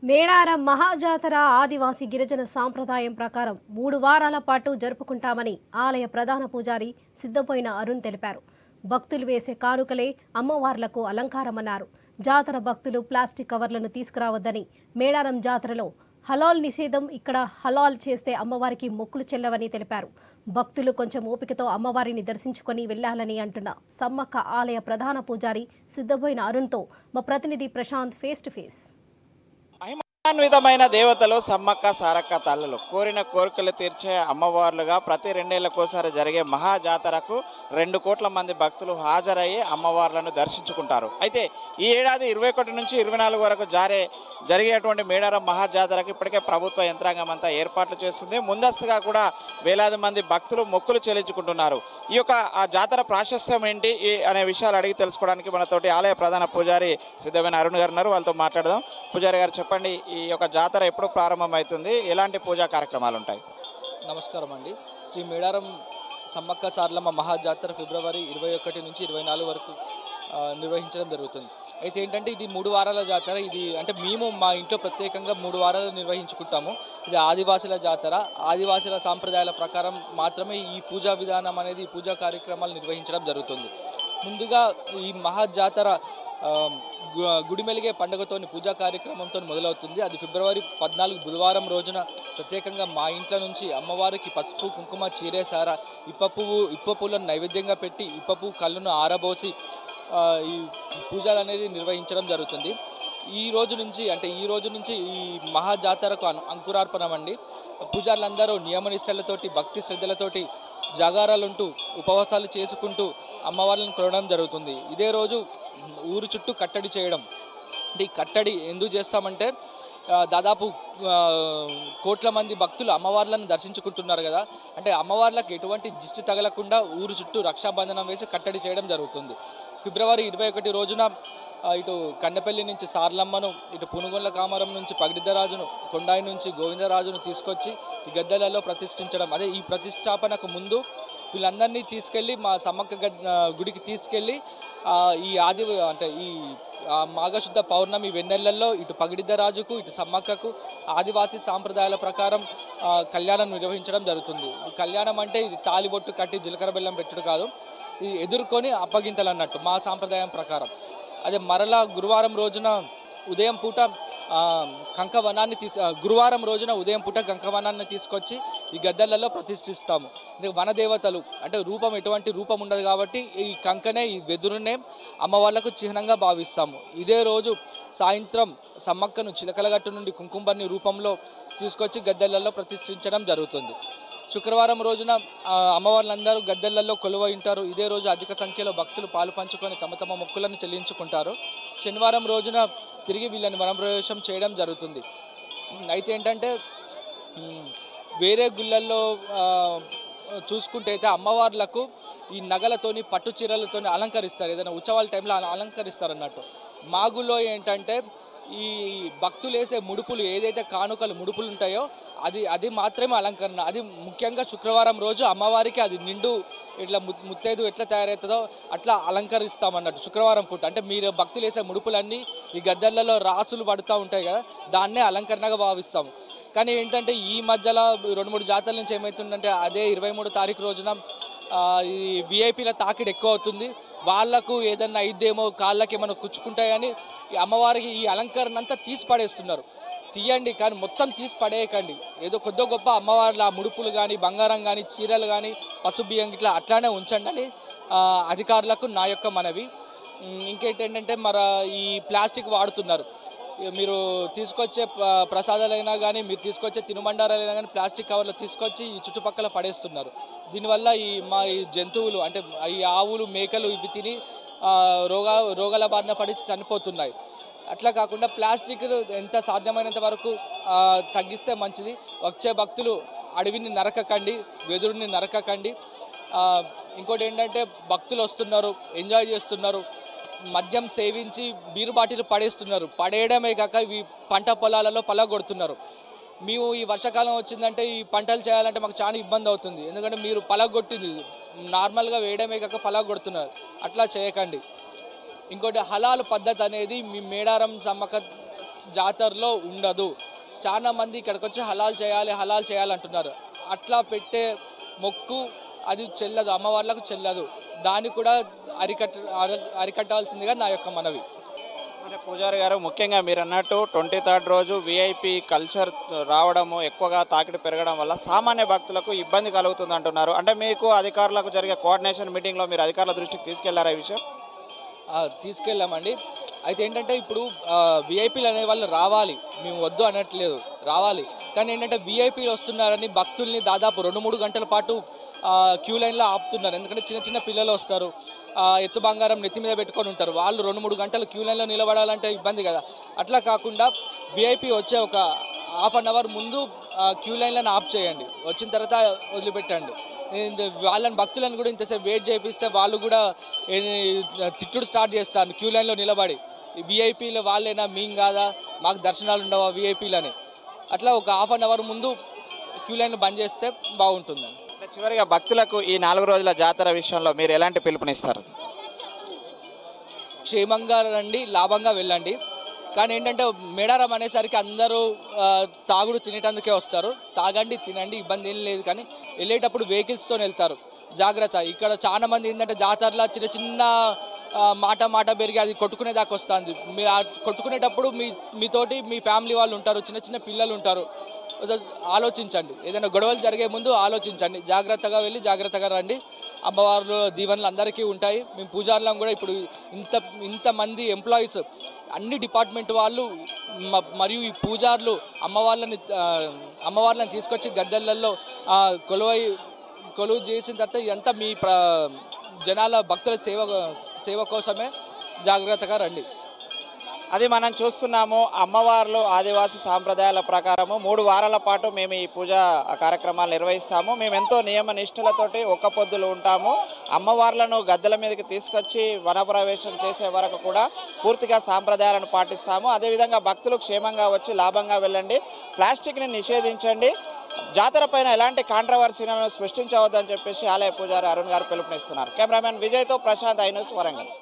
మేడారం మహాజాతర ఆదివాసీ గిరిజన సాంప్రదాయం ప్రకారం 3 వారాల పాటు జరుపుకుంటామని ఆలయ ప్రధాన పూజారి సిద్ధపోయిన అరుణ్ తెలిపారు. భక్తులు వేసే కానుకలే అమ్మవార్లకు అలంకారమన్నారు. జాతర భక్తులు ప్లాస్టిక్ కవర్లను తీసుకురావద్దని, మేడారం జాతరలో హలాల్ నిషేధం, ఇక్కడ హలాల్ చేస్తే అమ్మవారికి మొక్కులు చెల్లవని తెలిపారు. భక్తులు కొంచెం ఓపికతో అమ్మవారిని దర్శించుకొని వెళ్లాలని అంటున్న సమ్మక్క ఆలయ ప్రధాన పూజారి సిద్ధపోయిన అరుణ్తో మా ప్రతినిధి ప్రశాంత్ ఫేస్ టు ఫేస్. మహిమాన్వితమైన దేవతలు సమ్మక్క సారక్క తల్లులు కోరిన కోరికలు తీర్చే అమ్మవార్లుగా ప్రతి 2 ఏళ్లకోసారి జరిగే మహాజాతరకు 2 కోట్ల మంది భక్తులు హాజరయ్యి అమ్మవార్లను దర్శించుకుంటారు. అయితే ఈ ఏడాది 21 నుంచి 24 వరకు జరిగేటువంటి మేడారం మహాజాతరకు ఇప్పటికే ప్రభుత్వ యంత్రాంగం అంతా ఏర్పాట్లు చేస్తుంది. ముందస్తుగా కూడా వేలాది మంది భక్తులు మొక్కులు చెల్లించుకుంటున్నారు. ఈ యొక్క ఆ జాతర ప్రాశస్త్యం ఏంటి అనే విషయాలు అడిగి తెలుసుకోవడానికి మనతోటి ఆలయ ప్రధాన పూజారి సిద్ధమైన అరుణ్ గారు ఉన్నారు. వాళ్ళతో మాట్లాడదాం. పూజారి గారు, చెప్పండి, ఈ యొక్క జాతర ఎప్పుడు ప్రారంభమవుతుంది, ఎలాంటి పూజా కార్యక్రమాలు ఉంటాయి? నమస్కారం అండి. శ్రీ మేడారం సమ్మక్క సారలమ్మ మహాజాతర ఫిబ్రవరి 21 నుంచి 24 వరకు నిర్వహించడం జరుగుతుంది. అయితే ఏంటంటే ఇది 3 వారాల జాతర. ఇది అంటే మేము మా ఇంట్లో ప్రత్యేకంగా 3 వారాలు నిర్వహించుకుంటాము. ఇది ఆదివాసుల జాతర. ఆదివాసుల సాంప్రదాయాల ప్రకారం మాత్రమే ఈ పూజా విధానం అనేది, పూజా కార్యక్రమాలు నిర్వహించడం జరుగుతుంది. ముందుగా ఈ మహాజాతర గుడిమెలిగే పండుగతోని పూజా కార్యక్రమంతో మొదలవుతుంది. అది ఫిబ్రవరి 14 బుధవారం రోజున ప్రత్యేకంగా మా ఇంట్లో నుంచి అమ్మవారికి పసుపు కుంకుమ చీరేసార ఇప్ప పూలను నైవేద్యంగా పెట్టి ఇప్పపు కళ్ళను ఆరబోసి ఈ పూజలు అనేది నిర్వహించడం జరుగుతుంది. ఈ రోజు నుంచి ఈ మహాజాతరకు అంకురార్పణం అండి. పూజారులందరూ నియమనిష్టలతోటి భక్తి శ్రద్ధలతోటి జాగారాలుంటూ ఉపవాసాలు చేసుకుంటూ అమ్మవార్లను కొనడం జరుగుతుంది. ఇదే రోజు ఊరు చుట్టూ కట్టడి చేయడం. అంటే ఈ కట్టడి ఎందుకు చేస్తామంటే దాదాపు కోట్ల మంది భక్తులు అమ్మవార్లను దర్శించుకుంటున్నారు కదా, అంటే అమ్మవార్లకు ఎటువంటి దిష్టి తగలకుండా ఊరు చుట్టూ రక్షాబంధనం వేసి కట్టడి చేయడం జరుగుతుంది. ఫిబ్రవరి 21 రోజున ఇటు కండపల్లి నుంచి సార్లమ్మను, ఇటు పునుగొండ్ల కామరం నుంచి పగిడిద్దరాజును, కొండాయి నుంచి గోవిందరాజును తీసుకొచ్చి ఈ గద్దెలలో ప్రతిష్ఠించడం. అదే ఈ ప్రతిష్టాపనకు ముందు వీళ్ళందరినీ తీసుకెళ్ళి మా సమ్మక్క గుడికి తీసుకెళ్ళి ఈ మాఘశుద్ధ పౌర్ణమి వెన్నెలల్లో ఇటు పగిడిద్దరాజుకు, ఇటు సమ్మక్కకు ఆదివాసీ సాంప్రదాయాల ప్రకారం కళ్యాణం నిర్వహించడం జరుగుతుంది. కళ్యాణం అంటే ఇది తాలిబొట్టు కట్టి జీలకర్ర బెల్లం పెట్టుడు కాదు, ఇది ఎదుర్కొని అప్పగింతలు అన్నట్టు మా సాంప్రదాయం ప్రకారం. అదే మరలా గురువారం రోజున ఉదయం పూట కంకవనాన్ని తీసుకొచ్చి ఈ గద్దెలలో ప్రతిష్ఠిస్తాము. వనదేవతలు అంటే ఎటువంటి రూపం ఉండదు కాబట్టి ఈ కంకనే, ఈ వెదురునే అమ్మవార్లకు చిహ్నంగా భావిస్తాము. ఇదే రోజు సాయంత్రం సమ్మక్కను చిలకలగట్టు నుండి కుంకుమబర్ని రూపంలో తీసుకొచ్చి గద్దెలలో ప్రతిష్ఠించడం జరుగుతుంది. శుక్రవారం రోజున అమ్మవార్లందరూ గద్దెలలో కొలువై ఉంటారు. ఇదే రోజు అధిక సంఖ్యలో భక్తులు పాలు పంచుకొని తమ తమ మొక్కులను చెల్లించుకుంటారు. శనివారం రోజున తిరిగి వీళ్ళని వనప్రవేశం చేయడం జరుగుతుంది. అయితే ఏంటంటే వేరే గుళ్ళల్లో చూసుకుంటే అయితే అమ్మవార్లకు ఈ నగలతోని పట్టు చీరలతోని అలంకరిస్తారు, ఏదైనా ఉత్సవాల టైంలో అలంకరిస్తారు అన్నట్టు. మా గుళ్ళో ఏంటంటే ఈ భక్తులు వేసే ముడుపులు, ఏదైతే కానుకలు ముడుపులు ఉంటాయో అది మాత్రమే అలంకరణ. అది ముఖ్యంగా శుక్రవారం రోజు అమ్మవారికి అది నిండు ఇట్లా ముత్తైదు ఎట్లా తయారవుతుందో అట్లా అలంకరిస్తామన్నట్టు శుక్రవారం పూట. అంటే మీరు భక్తులు వేసే ముడుపులన్నీ ఈ గద్దెలలో రాసులు పడుతూ ఉంటాయి కదా, దాన్నే అలంకరణగా భావిస్తాము. కానీ ఏంటంటే ఈ మధ్యలో 2-3 జాతరల నుంచి ఏమవుతుందంటే అదే 23 తారీఖు రోజున ఈ విఐపీల తాకిడి ఎక్కువ అవుతుంది. వాళ్లకు ఏదన్నా అయిద్దేమో, కాళ్ళకి ఏమైనా కుచ్చుకుంటాయని ఈ అమ్మవారికి ఈ అలంకరణ అంతా తీసి పడేస్తున్నారు. తీయండి, కానీ మొత్తం తీసి పడేయకండి. ఏదో కొద్ది గొప్ప అమ్మవార్ల ముడుపులు కానీ, బంగారం కానీ, చీరలు కానీ, పసుపు బియ్యం ఇట్లా అట్లానే ఉంచండి అని అధికారులకు నా యొక్క మనవి. ఇంకేంటంటే ఈ ప్లాస్టిక్ వాడుతున్నారు. మీరు తీసుకొచ్చే ప్రసాదాలైనా కానీ, మీరు తీసుకొచ్చే తినుబండారాలైనా కానీ ప్లాస్టిక్ కవర్లు తీసుకొచ్చి ఈ చుట్టుపక్కల పడేస్తున్నారు. దీనివల్ల ఈ జంతువులు అంటే ఈ ఆవులు, మేకలు ఇవి తిని రోగాల బారిన పడి చనిపోతున్నాయి. అట్లా కాకుండా ప్లాస్టిక్ ఎంత సాధ్యమైనంత వరకు తగ్గిస్తే మంచిది. వచ్చే భక్తులు అడవిని నరకకండి, వెదురుని నరకకండి. ఇంకోటి ఏంటంటే భక్తులు వస్తున్నారు, ఎంజాయ్ చేస్తున్నారు, మద్యం సేవించి బీరు బాటిల్ పడేస్తున్నారు. పడేయడమే కాక ఇవి పంట పొలాలలో పలగొడుతున్నారు. మేము ఈ వర్షాకాలం వచ్చిందంటే ఈ పంటలు చేయాలంటే మాకు చాలా ఇబ్బంది అవుతుంది. ఎందుకంటే మీరు పలగొట్టింది నార్మల్గా వేయడమే కాక పలగొడుతున్నారు. అట్లా చేయకండి. ఇంకోటి హలాల్ పద్ధతి అనేది మీ మేడారం సమ్మక్క జాతరలో ఉండదు. చాలా మంది ఇక్కడికి వచ్చి హలాల్ చేయాలి అంటున్నారు. అట్లా పెట్టే మొక్కు అది చెల్లదు, అమ్మవార్లకు చెల్లదు. దాన్ని కూడా అరికట్టాల్సిందిగా నా యొక్క మనవి. అంటే పూజారి గారు, ముఖ్యంగా మీరు అన్నట్టు 23rd రోజు విఐపి కల్చర్ రావడము, ఎక్కువగా తాకిడి పెరగడం వల్ల సామాన్య భక్తులకు ఇబ్బంది కలుగుతుంది అంటున్నారు. అంటే మీకు అధికారులకు జరిగే కోఆర్డినేషన్ మీటింగ్లో మీరు అధికారుల దృష్టికి తీసుకెళ్లారా ఈ విషయం? తీసుకెళ్ళామండి. అయితే ఏంటంటే ఇప్పుడు విఐపీలు అనే వాళ్ళు రావాలి, మేము వద్దు అనట్లేదు, రావాలి. కానీ ఏంటంటే విఐపీలు వస్తున్నారని భక్తుల్ని దాదాపు 2-3 గంటల పాటు క్యూ లైన్లో ఆపుతున్నారు. ఎందుకంటే చిన్న చిన్న పిల్లలు వస్తారు, ఎత్తు బంగారం నెత్తి మీద పెట్టుకొని ఉంటారు. వాళ్ళు 2-3 గంటలు క్యూ లైన్లో నిలబడాలంటే ఇబ్బంది కదా. అట్లా కాకుండా విఐపీ వచ్చే ఒక ½ అన్ అవర్ ముందు క్యూ లైన్లను ఆఫ్ చేయండి, వచ్చిన తర్వాత వదిలిపెట్టండి. వాళ్ళని భక్తులను కూడా ఇంతసేపు వెయిట్ చేపిస్తే వాళ్ళు కూడా తిట్టుడు స్టార్ట్ చేస్తారు క్యూ లైన్లో నిలబడి. విఐపీలు వాళ్ళేనా, మేము కాదా, మాకు దర్శనాలు ఉండవా విఐపీలని. అట్లా ఒక ½ అన్ అవర్ ముందు క్యూ లైన్ బంద్ చేస్తే బాగుంటుందని. చివరిగా భక్తులకు ఈ 4 రోజుల జాతర విషయంలో మీరు ఎలాంటి పిలుపునిస్తారు? క్షేమంగా రండి, లాభంగా వెళ్ళండి. కానీ ఏంటంటే మేడారం అనేసరికి అందరూ తాగుడు తినేటందుకే వస్తారు. తాగండి, తినండి, ఇబ్బంది ఏం లేదు. కానీ వెళ్ళేటప్పుడు వెహికల్స్తో వెళ్తారు, జాగ్రత్త. ఇక్కడ చాలా మంది ఏంటంటే జాతరలో చిన్న చిన్న మాట పెరిగి అది కొట్టుకునేదాకా వస్తుంది. మీ కొట్టుకునేటప్పుడు మీతోటి మీ ఫ్యామిలీ వాళ్ళు ఉంటారు, చిన్న చిన్న పిల్లలు ఉంటారు. ఆలోచించండి, ఏదైనా గొడవలు జరిగే ముందు ఆలోచించండి. జాగ్రత్తగా వెళ్ళి జాగ్రత్తగా రండి. అమ్మవారు దీవెనలు అందరికీ ఉంటాయి. మేము పూజారులం కూడా ఇప్పుడు ఇంతమంది ఎంప్లాయీస్, అన్ని డిపార్ట్మెంట్ వాళ్ళు మరియు ఈ పూజారులు అమ్మవార్లను తీసుకొచ్చి గద్దెలలో కొలువు చేసిన తర్వాత ఇదంతా మీ జనాల భక్తుల సేవ కోసమే. జాగ్రత్తగా రండి. అది మనం చూస్తున్నాము. అమ్మవార్లు ఆదివాసీ సాంప్రదాయాల ప్రకారము 3 వారాల పాటు మేము ఈ పూజా కార్యక్రమాలు నిర్వహిస్తాము. మేము ఎంతో నియమ నిష్ఠలతోటి ఒక్క పొద్దులు ఉంటాము. అమ్మవార్లను గద్దెల మీదకి తీసుకొచ్చి వనప్రవేశం చేసే వరకు కూడా పూర్తిగా సాంప్రదాయాలను పాటిస్తాము. అదేవిధంగా భక్తులు క్షేమంగా వచ్చి లాభంగా వెళ్ళండి, ప్లాస్టిక్ని నిషేధించండి, జాతర పైన ఎలాంటి కాంట్రవర్సీలను సృష్టించవద్దని చెప్పేసి ఆలయ పూజారి అరుణ్ గారు పిలుపునిస్తున్నారు. కెమెరామెన్ విజయ్తో ప్రశాంత్, ఐ న్యూస్, వరంగల్.